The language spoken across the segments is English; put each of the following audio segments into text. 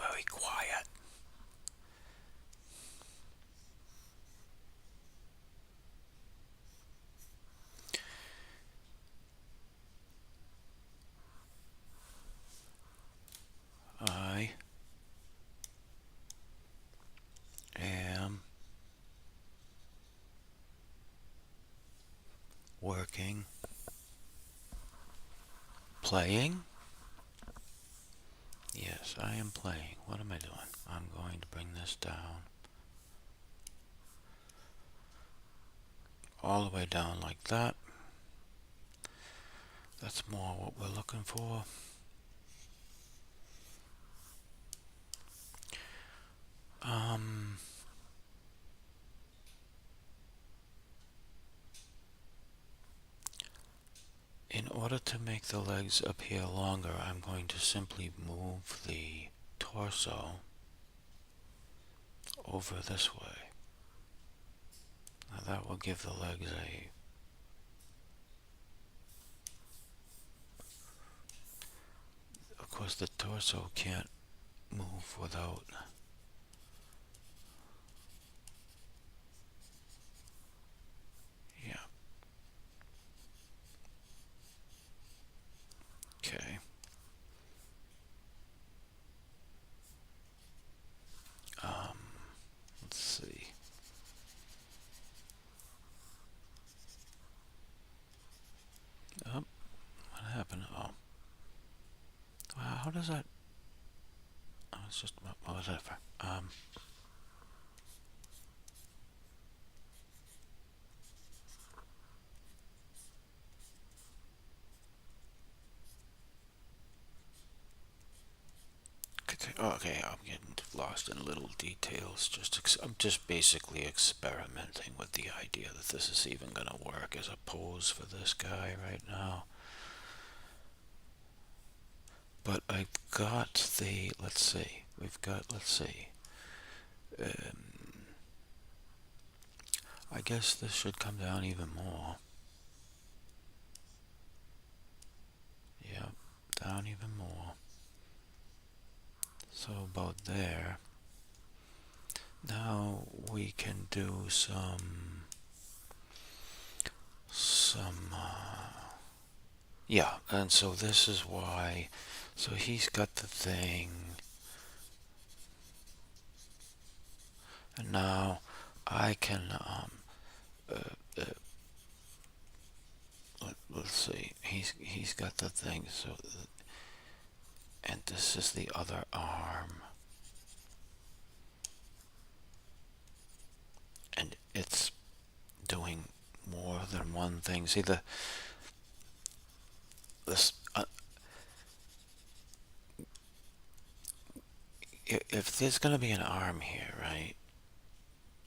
very quiet. I am working, playing. Yes, I am playing. What am I doing? I'm going to bring this down. All the way down like that. That's more what we're looking for. Um, in order to make the legs appear longer, I'm going to simply move the torso over this way. Now that will give the legs a... Of course, the torso can't move without... Yeah. Okay. Let's see. Oh, what happened? Oh. How does that... Oh, it's just... whatever. Okay, I'm getting lost in little details. I'm just basically experimenting with the idea that this is even gonna work as a pose for this guy right now. But I've got the, let's see, I guess this should come down even more. Yep, down even more. So about there. Now we can do yeah, and so this is why, so he's got the thing, and now I can, let's see, he's got the thing, so, and this is the other arm, and it's doing more than one thing. See this, if there's going to be an arm here, right?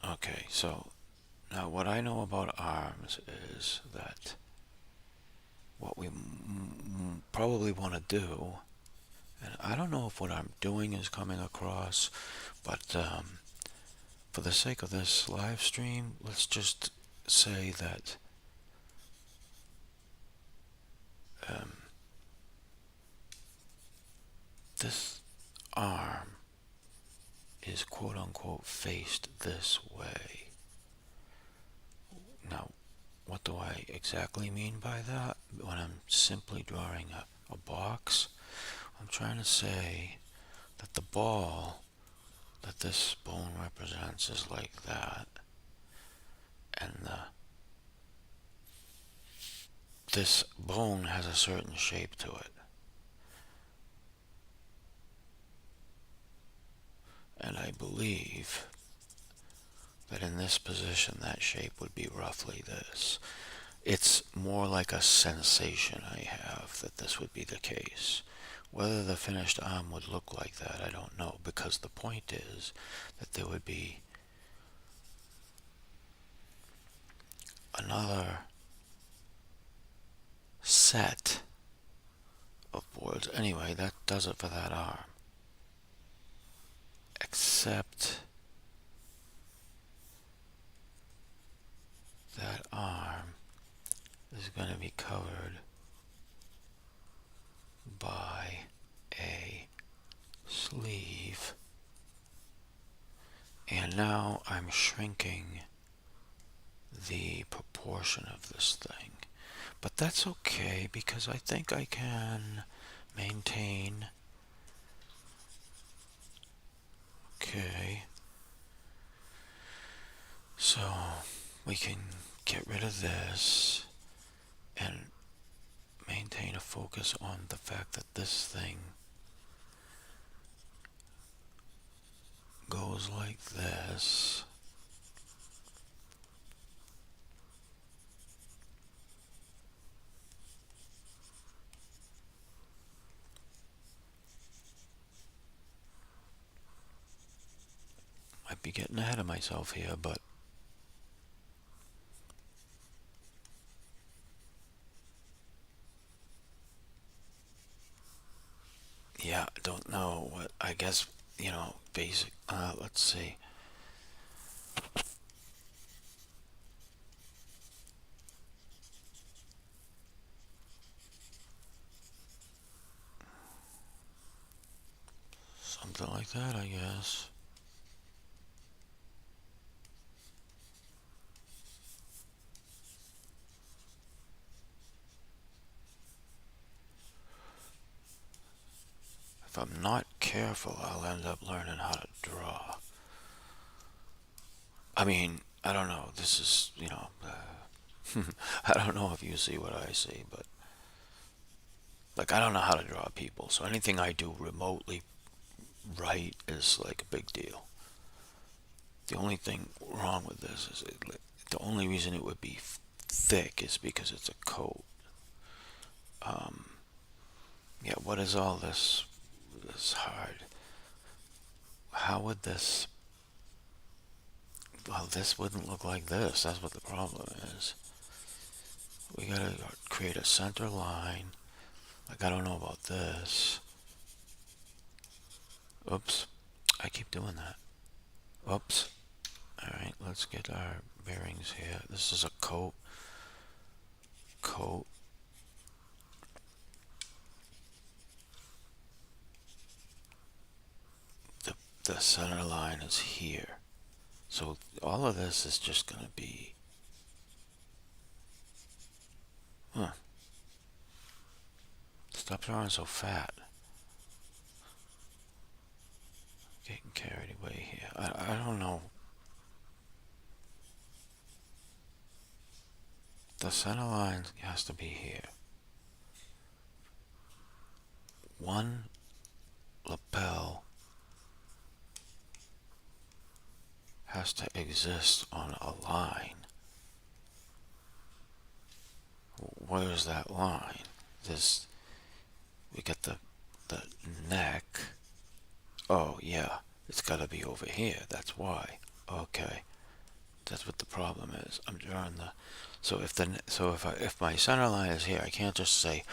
Okay, so now what I know about arms is that what we probably want to do, and I don't know if what I'm doing is coming across, but for the sake of this live stream, let's just say that this arm is quote unquote faced this way. Now, what do I exactly mean by that? When I'm simply drawing a box, I'm trying to say that the ball that this bone represents is like that, and this bone has a certain shape to it. And I believe that in this position that shape would be roughly this. It's more like a sensation I have that this would be the case. Whether the finished arm would look like that, I don't know, because the point is that there would be another set of boards. Anyway, that does it for that arm. Except that arm is going to be covered by a sleeve. And now I'm shrinking the proportion of this thing. But that's okay because I think I can maintain. Okay. So we can get rid of this and maintain a focus on the fact that this thing goes like this. Might be getting ahead of myself here, but yeah, I don't know what, I guess, basic, let's see. Something like that, I guess. If I'm not careful, I'll end up learning how to draw. I mean, I don't know. This is, I don't know if you see what I see, but like I don't know how to draw people. So anything I do remotely right is like a big deal. The only thing wrong with this is the only reason it would be thick is because it's a coat. Um, yeah, what is all this? This hard. How would this? Well, this wouldn't look like this. That's what the problem is. We gotta create a center line. Like I don't know about this. Oops. I keep doing that. Oops. Alright, let's get our bearings here. This is a coat. Coat. The, the center line is here. So all of this is just going to be... Huh. Stop drawing so fat. Getting carried away here. I don't know. The center line has to be here. One lapel has to exist on a line. Where's that line? This, we got the neck. Oh yeah, it's gotta be over here. That's why. Okay, that's what the problem is. I'm drawing the. So if my center line is here, I can't just say,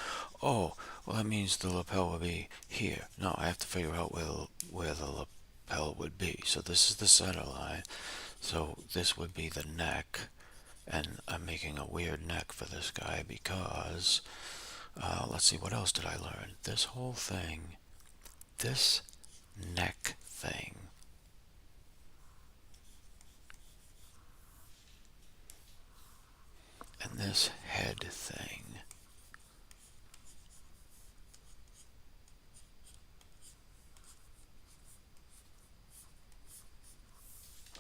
oh, well that means the lapel will be here. No, I have to figure out where the lapel would be. So this is the center line. So this would be the neck, and I'm making a weird neck for this guy because let's see, what else did I learn? This whole thing, this neck thing, and this head thing.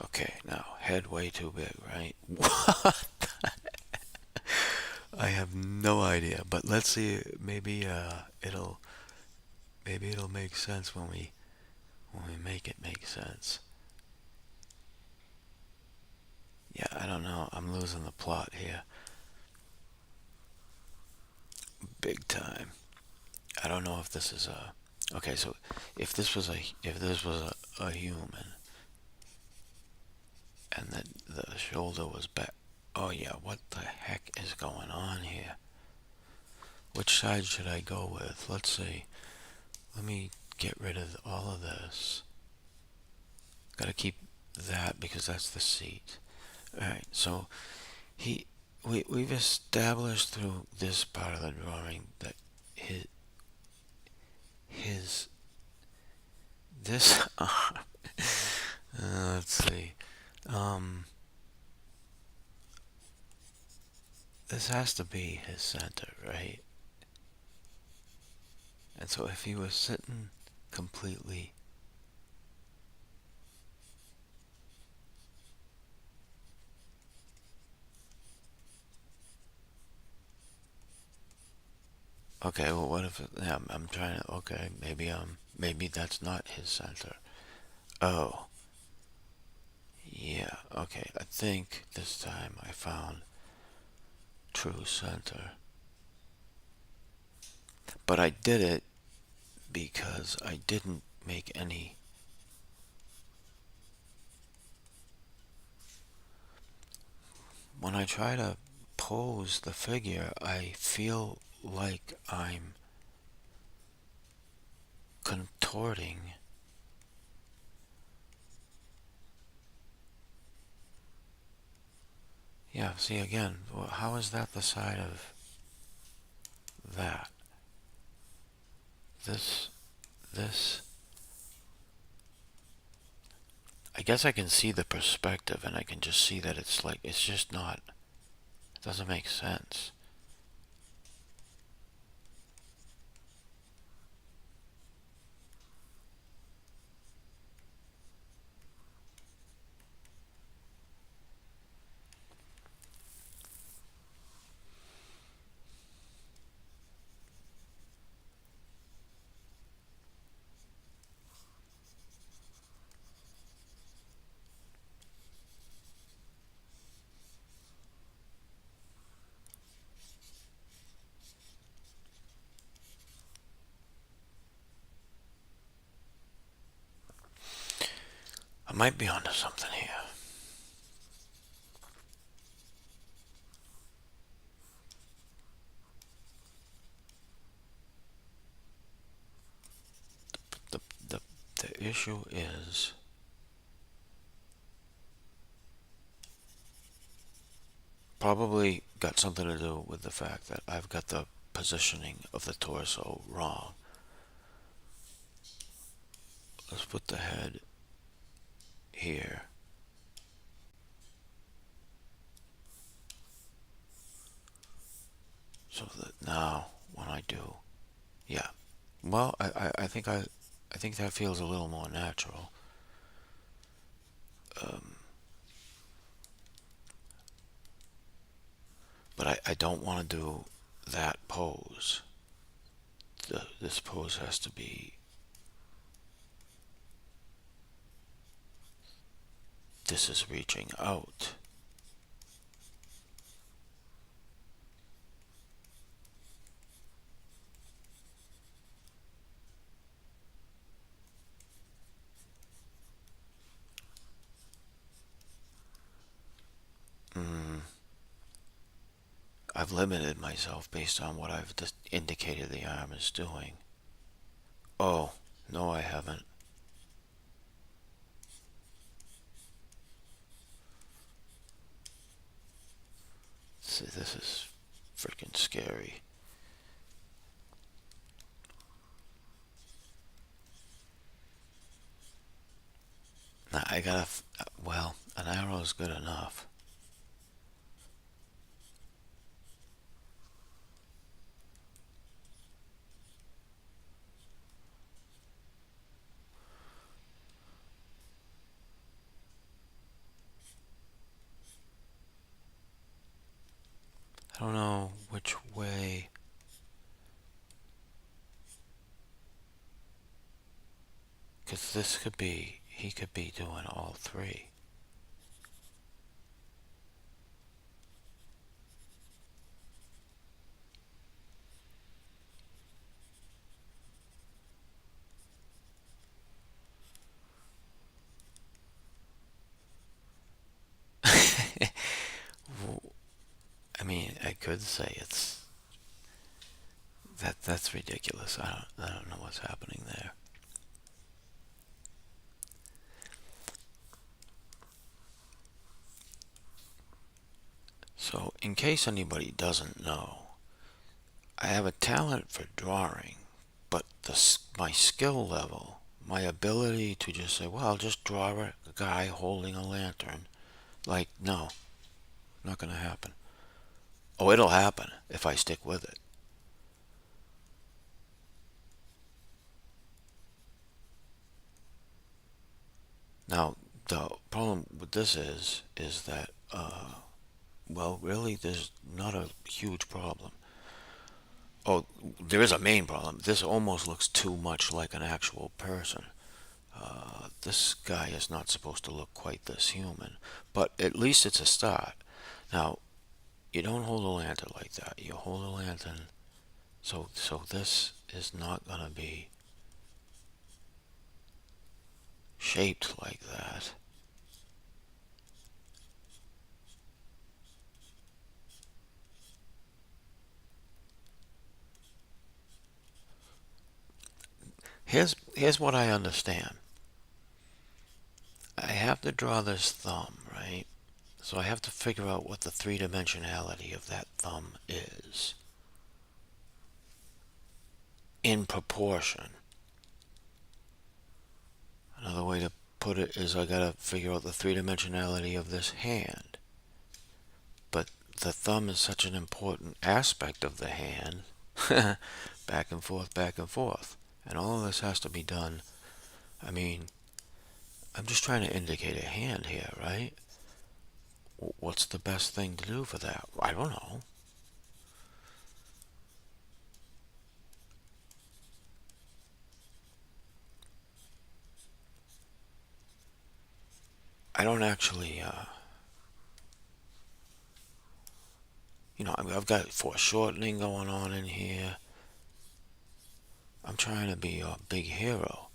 Okay, now head way too big, right? What? I have no idea, but let's see. Maybe it'll make sense when we make it make sense. Yeah, I don't know. I'm losing the plot here, big time. I don't know if this is a. Okay, so if this was a human, and the shoulder was back. Oh yeah, what the heck is going on here? Which side should I go with? Let's see. Let me get rid of all of this. Gotta keep that because that's the seat. Alright, so we've established through this part of the drawing that his this arm, let's see. Um, this has to be his center, right? And so if he was sitting completely, okay, well, what if yeah, I'm trying to, okay, maybe that's not his center. Oh, yeah, okay. I think this time I found true center. But I did it because I didn't make any. When I try to pose the figure, I feel like I'm contorting. Yeah, see again, how is that the side of that? This, this. I guess I can see the perspective and I can just see that it's like, it's just not, it doesn't make sense. I might be onto something here. The, the, the issue is probably got something to do with the fact that I've got the positioning of the torso wrong. Let's put the head here. So that now when I do, yeah. Well, I think that feels a little more natural. Um, but I don't want to do that pose. This pose has to be, this is reaching out. Mm, I've limited myself based on what I've just indicated the arm is doing. Oh, no, I haven't. See, this is freaking scary. Now, I gotta, well, an arrow is good enough. I don't know which way. Because this could be, he could be doing all three. I mean, I could say it's that's ridiculous. I don't know what's happening there. So, in case anybody doesn't know, I have a talent for drawing, but my skill level, my ability to just say, well, I'll just draw a guy holding a lantern. Like, no, not going to happen. Oh, it'll happen if I stick with it. Now, the problem with this is that, well, really, there's not a huge problem. Oh, there is a main problem. This almost looks too much like an actual person. This guy is not supposed to look quite this human, but at least it's a start. Now, you don't hold a lantern like that. You hold a lantern, so this is not gonna be shaped like that. Here's what I understand. I have to draw this thumb, right? So I have to figure out what the three dimensionality of that thumb is in proportion. Another way to put it is I gotta figure out the three dimensionality of this hand. But the thumb is such an important aspect of the hand. Back and forth, back and forth. And all of this has to be done. I mean, I'm just trying to indicate a hand here, right? What's the best thing to do for that? I don't know. I don't actually, I've got foreshortening going on in here. I'm trying to be a big hero.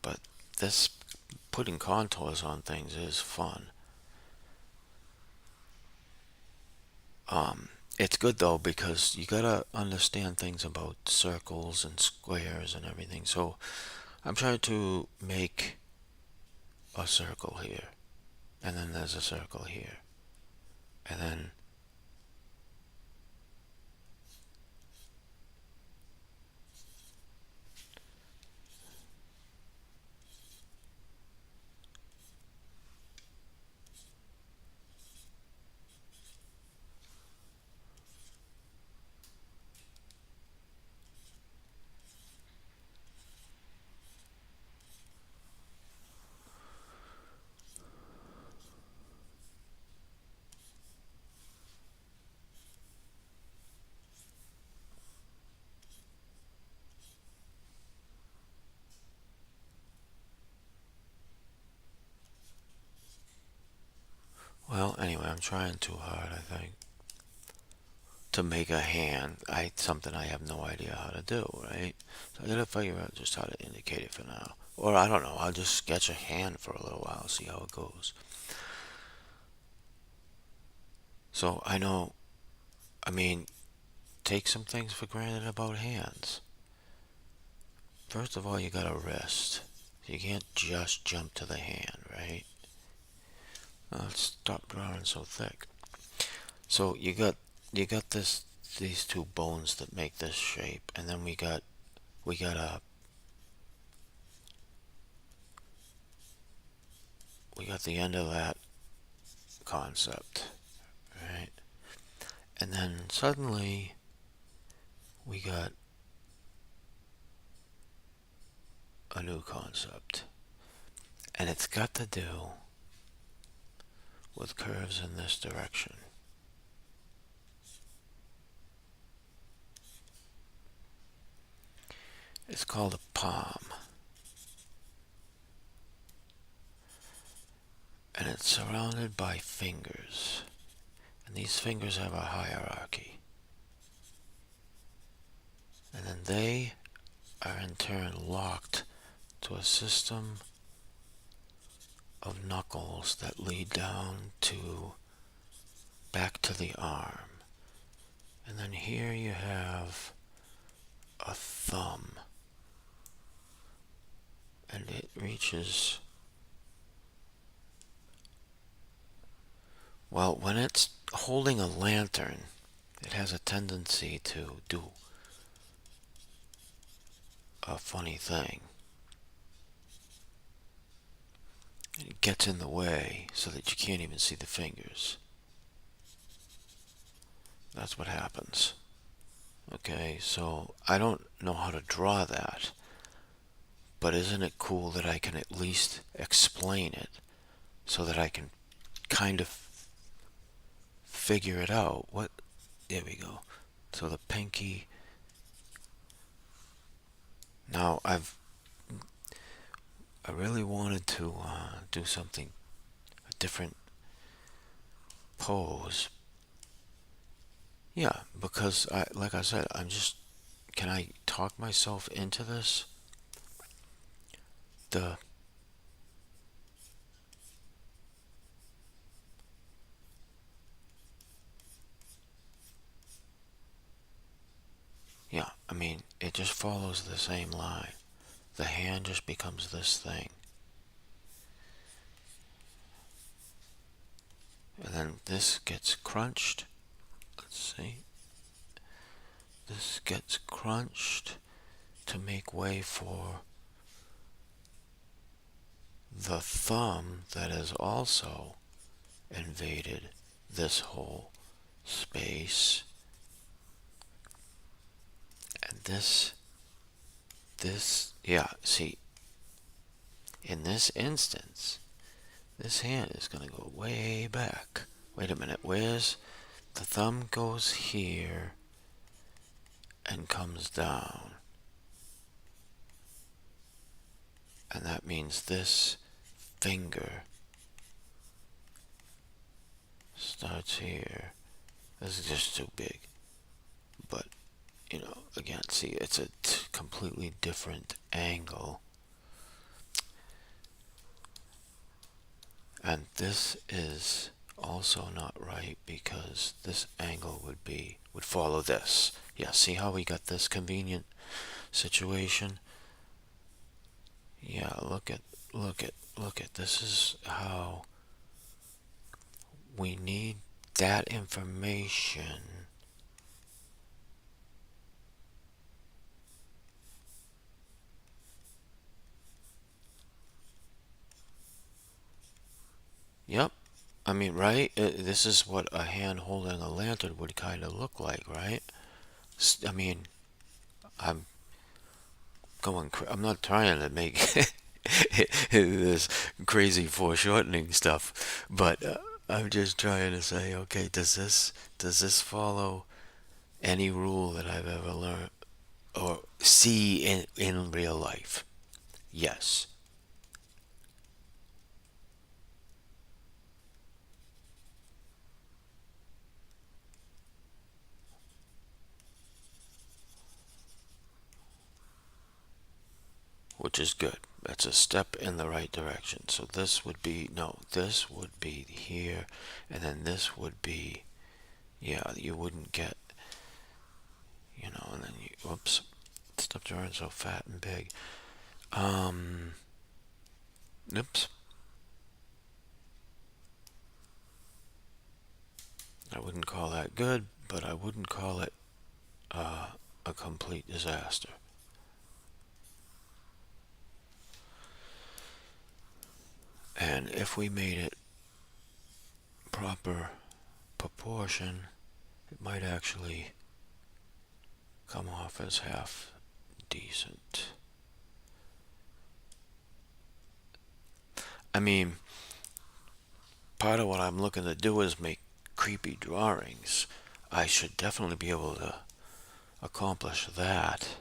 But this putting contours on things is fun. It's good though because you gotta understand things about circles and squares and everything. So I'm trying to make a circle here, and then there's a circle here, and then well, anyway, I'm trying too hard, I think, to make a hand. Something I have no idea how to do, right? So I gotta figure out just how to indicate it for now. Or I don't know, I'll just sketch a hand for a little while, see how it goes. So I know, I mean, take some things for granted about hands. First of all, you got a wrist. You can't just jump to the hand, right? Let's stop drawing so thick. So you got these two bones that make this shape, and then we got the end of that concept, right? And then suddenly we got a new concept, and it's got to do with curves in this direction. It's called a palm, and it's surrounded by fingers, and these fingers have a hierarchy, and then they are in turn locked to a system of knuckles that lead down to back to the arm. And then here you have a thumb, and it reaches Well, when it's holding a lantern, it has a tendency to do a funny thing. It gets in the way so that you can't even see the fingers. That's what happens. Okay, so I don't know how to draw that, but isn't it cool that I can at least explain it so that I can kind of figure it out? What? There we go. So the pinky. Now I really wanted to do something, a different pose. Yeah, because like I said, can I talk myself into this? The Yeah, I mean, it just follows the same line. The hand just becomes this thing. And then this gets crunched. Let's see. This gets crunched to make way for the thumb that has also invaded this whole space. And yeah, see, in this instance, this hand is going to go way back. Wait a minute, where's the thumb goes here and comes down. And that means this finger starts here. This is just too big. But, again, see, it's a completely different angle. And this is also not right because this angle would follow this. Yeah, see how we got this convenient situation? Yeah, look at this is how we need that information. Yep. I mean, right? This is what a hand holding a lantern would kind of look like, right? I mean, I'm I'm not trying to make this crazy foreshortening stuff, but I'm just trying to say, okay, does this follow any rule that I've ever learned or see in real life? Yes. Which is good. That's a step in the right direction. So this would be, no, this would be here, and then this would be, yeah, you wouldn't get, and then whoops, stop drawing so fat and big. Oops. I wouldn't call that good, but I wouldn't call it a complete disaster. And if we made it proper proportion, it might actually come off as half decent. I mean, part of what I'm looking to do is make creepy drawings. I should definitely be able to accomplish that.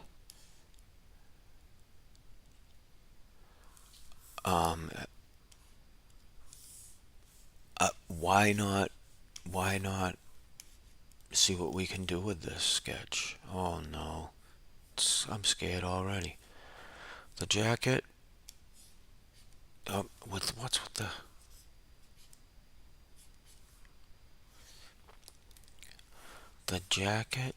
Um, why not? Why not see what we can do with this sketch? Oh no, I'm scared already. The jacket. What's with the jacket?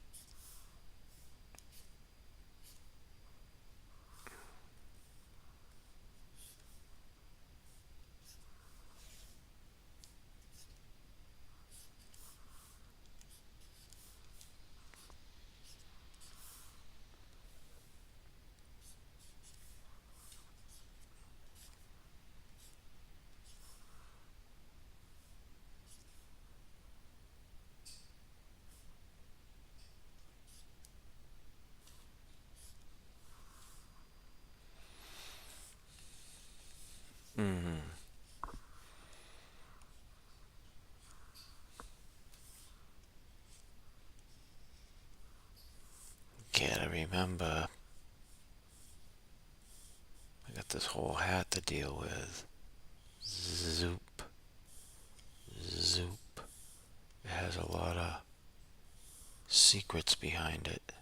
remember I got this whole hat to deal with. Zoop, zoop. It has a lot of secrets behind it.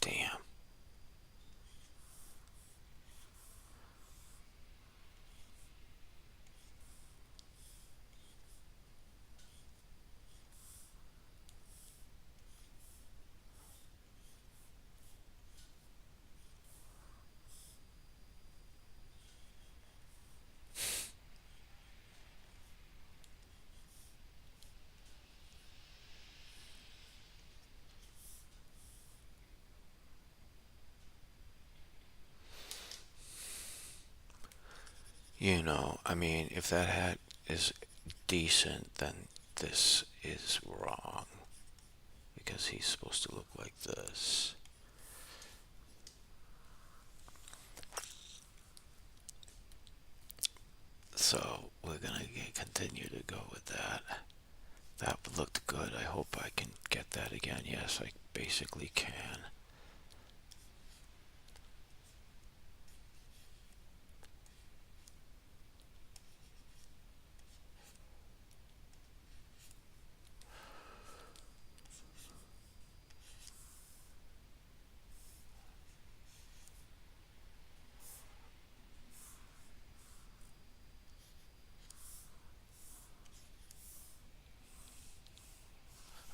Damn. I mean, if that hat is decent, then this is wrong. Because he's supposed to look like this. So we're gonna continue to go with that. That looked good. I hope I can get that again. Yes, I basically can.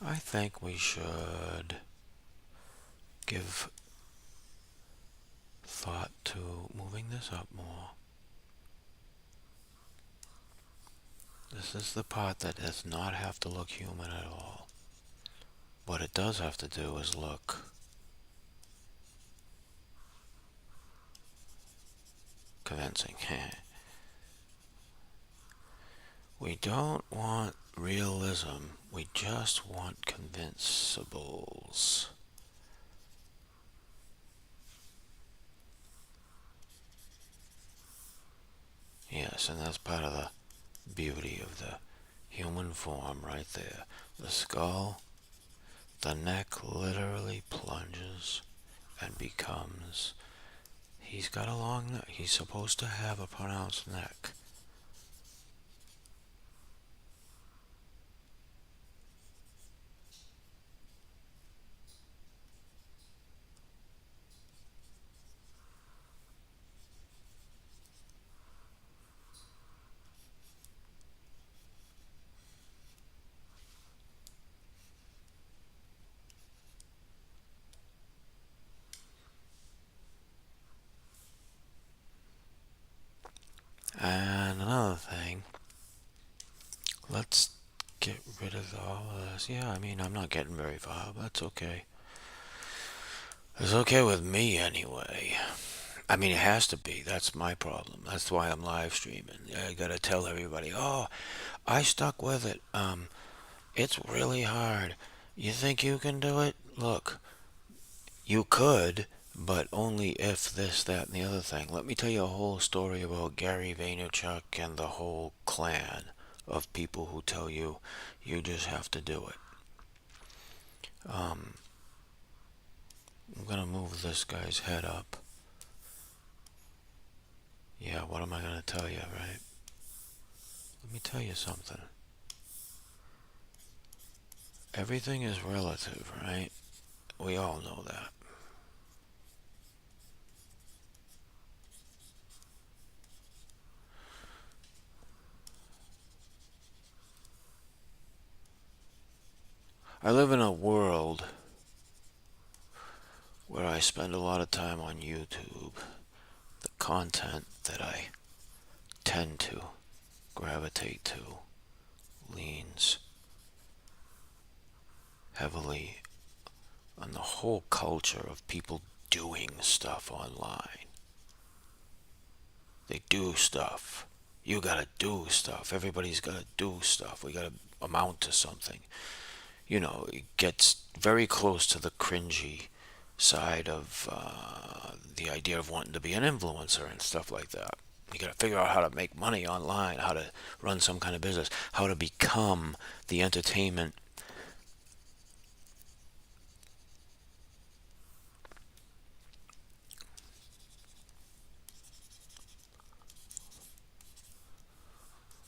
I think we should give thought to moving this up more. This is the part that does not have to look human at all. What it does have to do is look convincing. We don't want realism, we just want convincibles. Yes, and that's part of the beauty of the human form right there. The skull, the neck literally plunges and becomes... He's got a long neck. He's supposed to have a pronounced neck. And another thing, let's get rid of all of this. Yeah, I mean, I'm not getting very far, but that's okay. It's okay with me anyway. I mean, it has to be. That's my problem. That's why I'm live streaming. I gotta tell everybody, oh, I stuck with it. It's really hard. You think you can do it? Look, you could, but only if this, that, and the other thing. Let me tell you a whole story about Gary Vaynerchuk and the whole clan of people who tell you you just have to do it. I'm gonna move this guy's head up. Yeah, what am I gonna tell you, right? Let me tell you something. Everything is relative, right? We all know that. I live in a world where I spend a lot of time on YouTube. The content that I tend to gravitate to leans heavily on the whole culture of people doing stuff online. They do stuff. You gotta do stuff. Everybody's gotta do stuff. We gotta amount to something. It gets very close to the cringy side of the idea of wanting to be an influencer and stuff like that. You got to figure out how to make money online, how to run some kind of business, how to become the entertainment.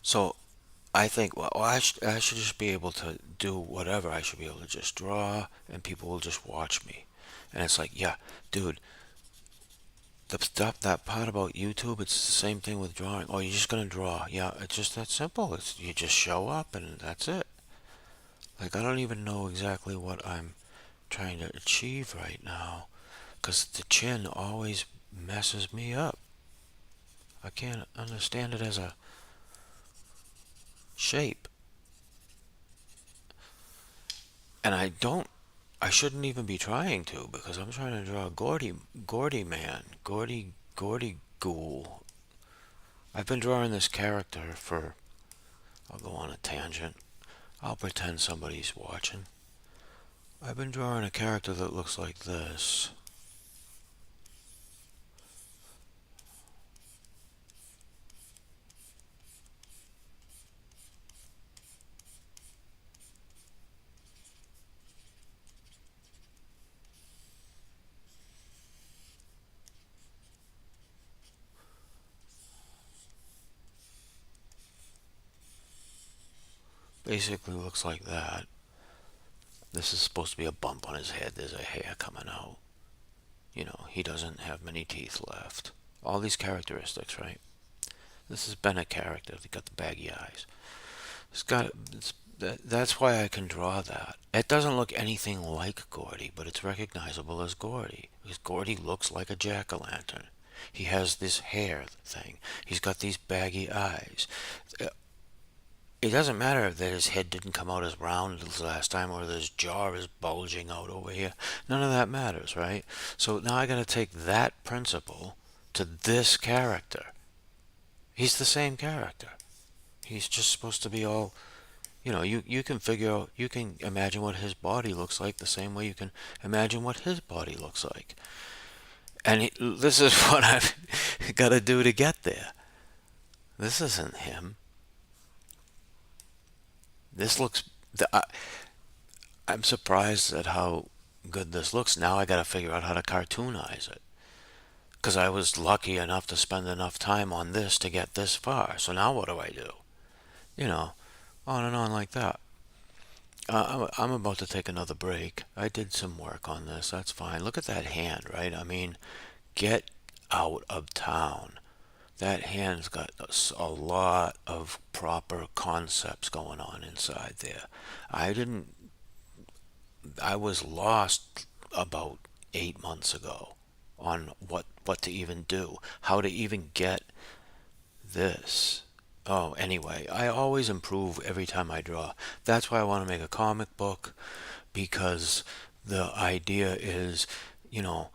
So I think, well, I should just be able to do whatever. I should be able to just draw, and people will just watch me. And it's like, yeah, dude, the stuff, that part about YouTube, it's the same thing with drawing. Oh, you're just gonna draw. Yeah, it's just that simple. You just show up and that's it. Like, I don't even know exactly what I'm trying to achieve right now, because the chin always messes me up. I can't understand it as a shape. And I shouldn't even be trying to, because I'm trying to draw a Gordy man, Gordy ghoul. I've been drawing this character for, I'll go on a tangent. I'll pretend somebody's watching. I've been drawing a character that looks like this. Basically looks like that. This is supposed to be a bump on his head. There's a hair coming out. He doesn't have many teeth left. All these characteristics, right? This has been a character. He got the baggy eyes. It's got. That's why I can draw that. It doesn't look anything like Gordy, but it's recognizable as Gordy because Gordy looks like a jack-o'-lantern. He has this hair thing. He's got these baggy eyes. It doesn't matter that his head didn't come out as round as last time or that his jaw is bulging out over here. None of that matters, right? So now I got to take that principle to this character. He's the same character. He's just supposed to be all, you can figure out, you can imagine what his body looks like the same way you can imagine what his body looks like. And this is what I've got to do to get there. This isn't him. This looks. I'm surprised at how good this looks. Now I got to figure out how to cartoonize it. Because I was lucky enough to spend enough time on this to get this far. So now what do I do? You know, on and on like that. I'm about to take another break. I did some work on this. That's fine. Look at that hand, right? I mean, get out of town. That hand's got a lot of proper concepts going on inside there. I didn't I was lost about 8 months ago on what to even do, how to even get this. Oh, anyway, I always improve every time I draw. That's why I want to make a comic book, because the idea is, you know,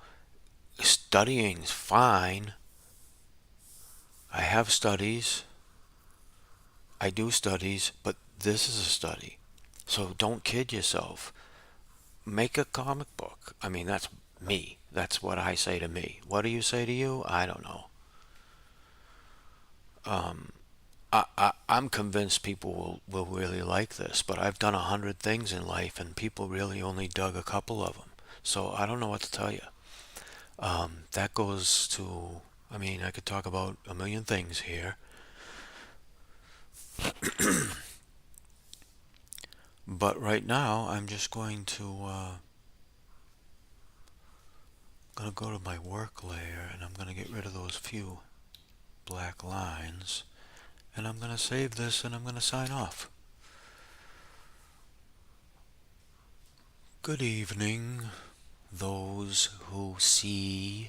studying's fine. I have studies. I do studies, but this is a study. So don't kid yourself. Make a comic book. I mean, that's me. That's what I say to me. What do you say to you? I don't know. I'm convinced people will really like this, but I've done 100 things in life and people really only dug a couple of them. So I don't know what to tell you. That goes to, I mean, I could talk about a million things here, but right now I'm just gonna go to my work layer and I'm gonna get rid of those few black lines and I'm gonna save this and I'm gonna sign off. Good evening, those who see